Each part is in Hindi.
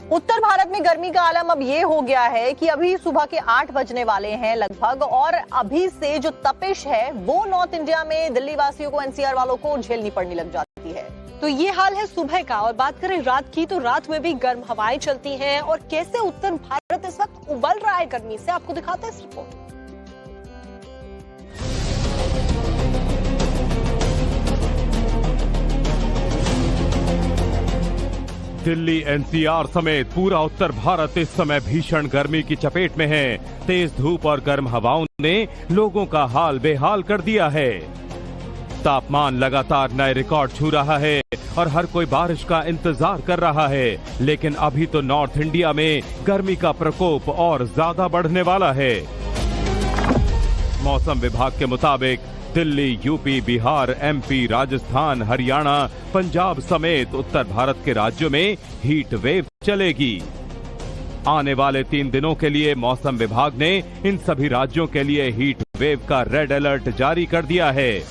उत्तर भारत में गर्मी का आलम अब ये हो गया है कि अभी सुबह के 8 बजने वाले हैं लगभग, और अभी से जो तपिश है वो नॉर्थ इंडिया में दिल्ली वासियों को, एनसीआर वालों को झेलनी पड़ने लग जाती है। तो ये हाल है सुबह का। और बात करें रात की, तो रात में भी गर्म हवाएं चलती हैं और कैसे उत्तर भारत इस वक्त उबल रहा है गर्मी से, आपको दिखाते हैं इस रिपोर्ट। दिल्ली, एनसीआर समेत पूरा उत्तर भारत इस समय भीषण गर्मी की चपेट में है। तेज धूप और गर्म हवाओं ने लोगों का हाल बेहाल कर दिया है। तापमान लगातार नए रिकॉर्ड छू रहा है और हर कोई बारिश का इंतजार कर रहा है, लेकिन अभी तो नॉर्थ इंडिया में गर्मी का प्रकोप और ज्यादा बढ़ने वाला है। मौसम विभाग के मुताबिक दिल्ली, यूपी, बिहार, एमपी, राजस्थान, हरियाणा, पंजाब समेत उत्तर भारत के राज्यों में हीट वेव चलेगी। आने वाले 3 दिनों के लिए मौसम विभाग ने इन सभी राज्यों के लिए हीट वेव का रेड अलर्ट जारी कर दिया है।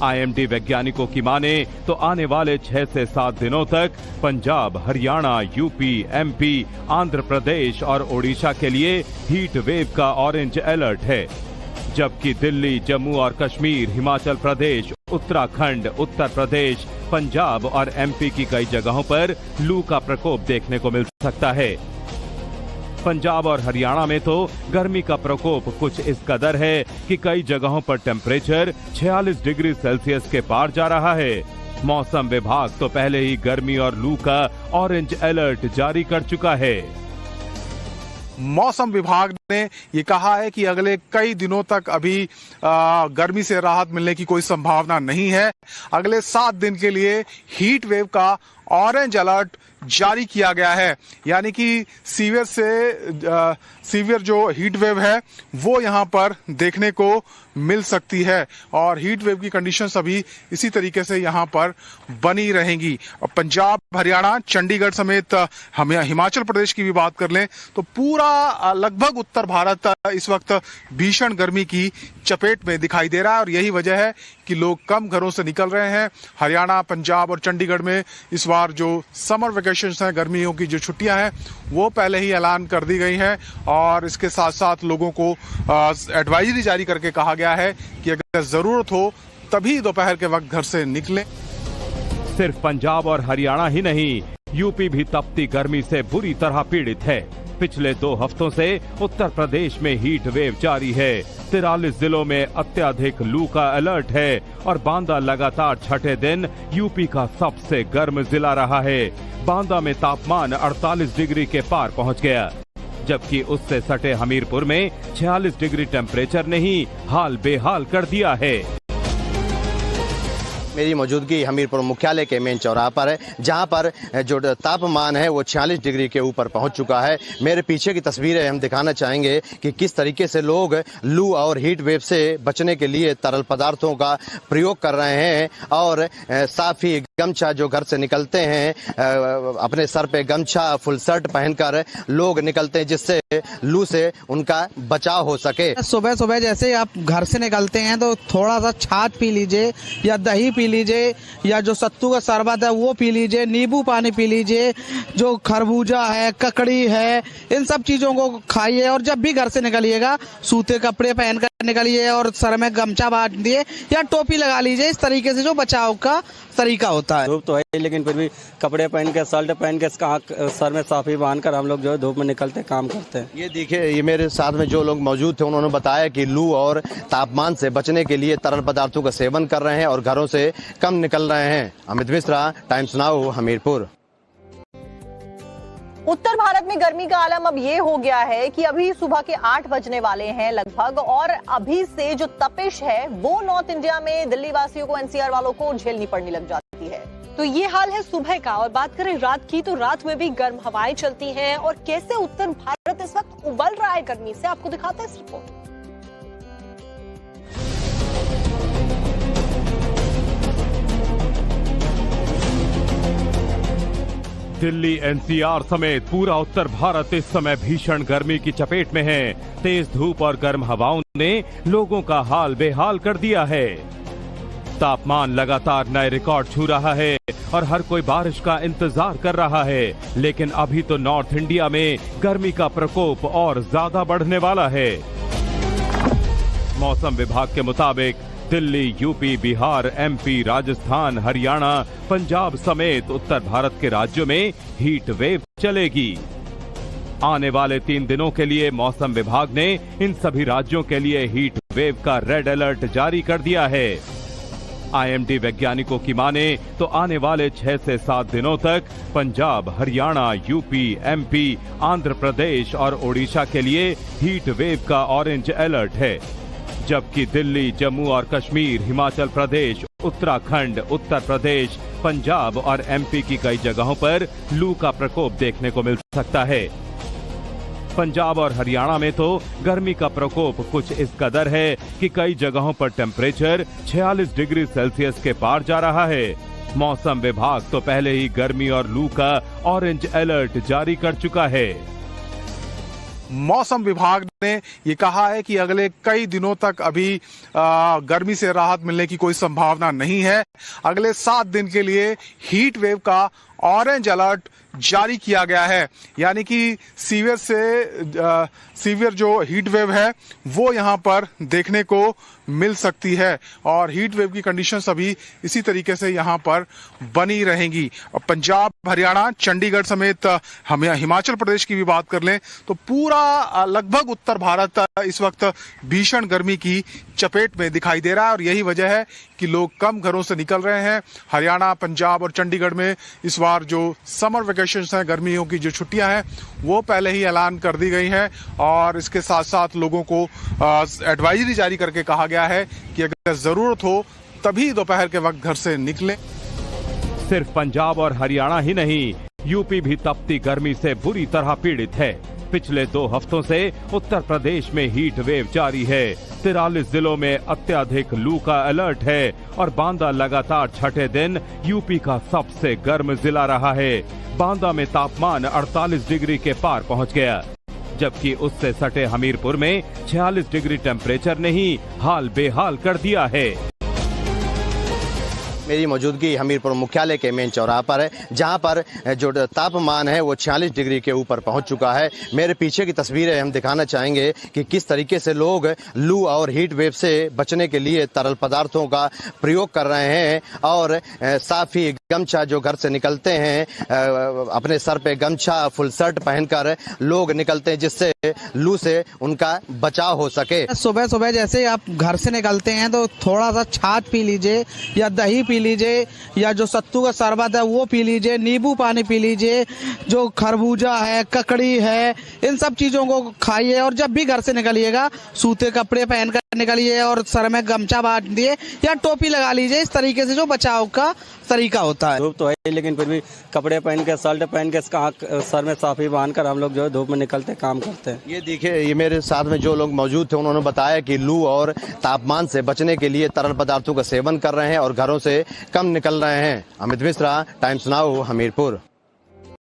आईएमडी वैज्ञानिकों की माने तो आने वाले 6 से 7 दिनों तक पंजाब, हरियाणा, यूपी, एमपी, आंध्र प्रदेश और ओडिशा के लिए हीट वेव का ऑरेंज अलर्ट है, जबकि दिल्ली, जम्मू और कश्मीर, हिमाचल प्रदेश, उत्तराखंड, उत्तर प्रदेश, पंजाब और एमपी की कई जगहों पर लू का प्रकोप देखने को मिल सकता है। पंजाब और हरियाणा में तो गर्मी का प्रकोप कुछ इस कदर है कि कई जगहों पर टेम्परेचर 46 डिग्री सेल्सियस के पार जा रहा है। मौसम विभाग तो पहले ही गर्मी और लू का ऑरेंज अलर्ट जारी कर चुका है। मौसम विभाग ने ये कहा है कि अगले कई दिनों तक अभी गर्मी से राहत मिलने की कोई संभावना नहीं है। अगले 7 दिन के लिए हीट वेव का ऑरेंज अलर्ट जारी किया गया है, यानी कि सीवियर जो हीट वेव है वो यहां पर देखने को मिल सकती है और हीट वेव की कंडीशंस अभी इसी तरीके से यहां पर बनी रहेंगी। और पंजाब, हरियाणा, चंडीगढ़ समेत हम हिमाचल प्रदेश की भी बात कर लें तो पूरा लगभग उत्तर भारत इस वक्त भीषण गर्मी की चपेट में दिखाई दे रहा है और यही वजह है कि लोग कम घरों से निकल रहे हैं। हरियाणा, पंजाब और चंडीगढ़ में इस बार जो समर वेकेशंस हैं, गर्मियों की जो छुट्टियां हैं, वो पहले ही ऐलान कर दी गई हैं और इसके साथ साथ लोगों को एडवाइजरी जारी करके कहा गया है कि अगर जरूरत हो तभी दोपहर के वक्त घर से निकलें। सिर्फ पंजाब और हरियाणा ही नहीं, यूपी भी तपती गर्मी से बुरी तरह पीड़ित है। पिछले 2 हफ्तों से उत्तर प्रदेश में हीट वेव जारी है। 43 जिलों में अत्यधिक लू का अलर्ट है और बांदा लगातार 6ठे दिन यूपी का सबसे गर्म जिला रहा है। बांदा में तापमान 48 डिग्री के पार पहुंच गया, जबकि उससे सटे हमीरपुर में 46 डिग्री टेम्परेचर ने ही हाल बेहाल कर दिया है। मेरी मौजूदगी हमीरपुर मुख्यालय के मेन चौराहा पर है, जहां पर जो तापमान है वो 46 डिग्री के ऊपर पहुंच चुका है। मेरे पीछे की तस्वीरें हम दिखाना चाहेंगे कि किस तरीके से लोग लू और हीट वेव से बचने के लिए तरल पदार्थों का प्रयोग कर रहे हैं और साफ ही गमछा जो घर से निकलते हैं, अपने सर पे गमछा, फुल शर्ट पहनकर लोग निकलते हैं जिससे लू से उनका बचाव हो सके। सुबह सुबह जैसे आप घर से निकलते हैं तो थोड़ा सा छाछ पी लीजिए या दही पी लीजिए या जो सत्तू का शरबत है वो पी लीजिए, नींबू पानी पी लीजिए, जो खरबूजा है, ककड़ी है, इन सब चीजों को खाइए और जब भी घर से निकलिएगा सूते कपड़े पहनकर निकलिए और सर में गमछा बांध दिए या टोपी लगा लीजिए। इस तरीके से जो बचाव का तरीका होता है। धूप तो है लेकिन फिर भी कपड़े पहन के, शर्ट पहन के, सर में साफी बांध कर हम लोग जो है धूप में निकलते काम करते हैं। ये देखिए, ये मेरे साथ में जो लोग मौजूद थे उन्होंने बताया कि लू और तापमान से बचने के लिए तरल पदार्थों का सेवन कर रहे हैं और घरों से कम निकल रहे हैं। Amit Mishra, Times Now, Hamirpur. उत्तर भारत में गर्मी का आलम अब ये हो गया है कि अभी सुबह के 8 बजने वाले हैं लगभग, और अभी से जो तपिश है वो नॉर्थ इंडिया में दिल्ली वासियों को, एनसीआर वालों को झेलनी पड़ने लग जाती है। तो ये हाल है सुबह का। और बात करें रात की, तो रात में भी गर्म हवाएं चलती हैं और कैसे उत्तर भारत इस वक्त उबल रहा है गर्मी से, आपको दिखाते हैं इस रिपोर्ट। दिल्ली, एनसीआर समेत पूरा उत्तर भारत इस समय भीषण गर्मी की चपेट में है। तेज धूप और गर्म हवाओं ने लोगों का हाल बेहाल कर दिया है। तापमान लगातार नए रिकॉर्ड छू रहा है और हर कोई बारिश का इंतजार कर रहा है, लेकिन अभी तो नॉर्थ इंडिया में गर्मी का प्रकोप और ज्यादा बढ़ने वाला है। मौसम विभाग के मुताबिक दिल्ली, यूपी, बिहार, एमपी, राजस्थान, हरियाणा, पंजाब समेत उत्तर भारत के राज्यों में हीट वेव चलेगी। आने वाले 3 दिनों के लिए मौसम विभाग ने इन सभी राज्यों के लिए हीट वेव का रेड अलर्ट जारी कर दिया है। आईएमडी वैज्ञानिकों की माने तो आने वाले 6 से 7 दिनों तक पंजाब, हरियाणा, यूपी, एमपी, आंध्र प्रदेश और ओडिशा के लिए हीट वेव का ऑरेंज अलर्ट है, जबकि दिल्ली, जम्मू और कश्मीर, हिमाचल प्रदेश, उत्तराखंड, उत्तर प्रदेश, पंजाब और एमपी की कई जगहों पर लू का प्रकोप देखने को मिल सकता है। पंजाब और हरियाणा में तो गर्मी का प्रकोप कुछ इस कदर है कि कई जगहों पर टेम्परेचर 46 डिग्री सेल्सियस के पार जा रहा है। मौसम विभाग तो पहले ही गर्मी और लू का ऑरेंज अलर्ट जारी कर चुका है। मौसम विभाग ने ये कहा है कि अगले कई दिनों तक अभी गर्मी से राहत मिलने की कोई संभावना नहीं है। अगले 7 दिन के लिए हीट वेव का ऑरेंज अलर्ट जारी किया गया है, यानी कि सीवियर जो हीट वेव है वो यहां पर देखने को मिल सकती है और हीट वेव की कंडीशंस अभी इसी तरीके से यहां पर बनी रहेंगी। पंजाब, हरियाणा, चंडीगढ़ समेत हम हिमाचल प्रदेश की भी बात कर लें तो पूरा लगभग उत्तर भारत इस वक्त भीषण गर्मी की चपेट में दिखाई दे रहा है और यही वजह है कि लोग कम घरों से निकल रहे हैं। हरियाणा, पंजाब और चंडीगढ़ में इस बार जो समर वेकेशंस हैं, गर्मियों की जो छुट्टियां हैं, वो पहले ही ऐलान कर दी गई हैं और इसके साथ साथ लोगों को एडवाइजरी जारी करके कहा गया है कि अगर जरूरत हो तभी दोपहर के वक्त घर से निकलें। सिर्फ पंजाब और हरियाणा ही नहीं, यूपी भी तपती गर्मी से बुरी तरह पीड़ित है। पिछले 2 हफ्तों से उत्तर प्रदेश में हीट वेव जारी है। 43 जिलों में अत्यधिक लू का अलर्ट है और बांदा लगातार 6ठे दिन यूपी का सबसे गर्म जिला रहा है। बांदा में तापमान 48 डिग्री के पार पहुंच गया, जबकि उससे सटे हमीरपुर में 46 डिग्री टेम्परेचर ने ही हाल बेहाल कर दिया है। मेरी मौजूदगी हमीरपुर मुख्यालय के मेन चौराहा पर है, जहां पर जो तापमान है वो 46 डिग्री के ऊपर पहुंच चुका है। मेरे पीछे की तस्वीरें हम दिखाना चाहेंगे कि किस तरीके से लोग लू और हीट वेव से बचने के लिए तरल पदार्थों का प्रयोग कर रहे हैं और साफ ही गमछा जो घर से निकलते हैं, अपने सर पे गमछा, फुल शर्ट पहनकर लोग निकलते हैं जिससे लू से उनका बचाव हो सके। सुबह सुबह जैसे आप घर से निकलते हैं तो थोड़ा सा छाछ पी लीजिए या दही पी लीजिए या जो सत्तू का शरबत है वो पी लीजिए, नींबू पानी पी लीजिए, जो खरबूजा है, ककड़ी है, इन सब चीजों को खाइए और जब भी घर से निकलिएगा सूते कपड़े पहनकर निकलिए और सर में गमछा बांध दिए या टोपी लगा लीजिए। इस तरीके से जो बचाव का तरीका होता है। धूप तो है लेकिन फिर भी कपड़े पहन के, शर्ट पहन के, सर में साफी बांध कर हम लोग जो है धूप में निकलते काम करते हैं। ये देखिए, ये मेरे साथ में जो लोग मौजूद थे उन्होंने बताया कि लू और तापमान से बचने के लिए तरल पदार्थों का सेवन कर रहे हैं और घरों से कम निकल रहे हैं। Amit Mishra, Times Now, Hamirpur.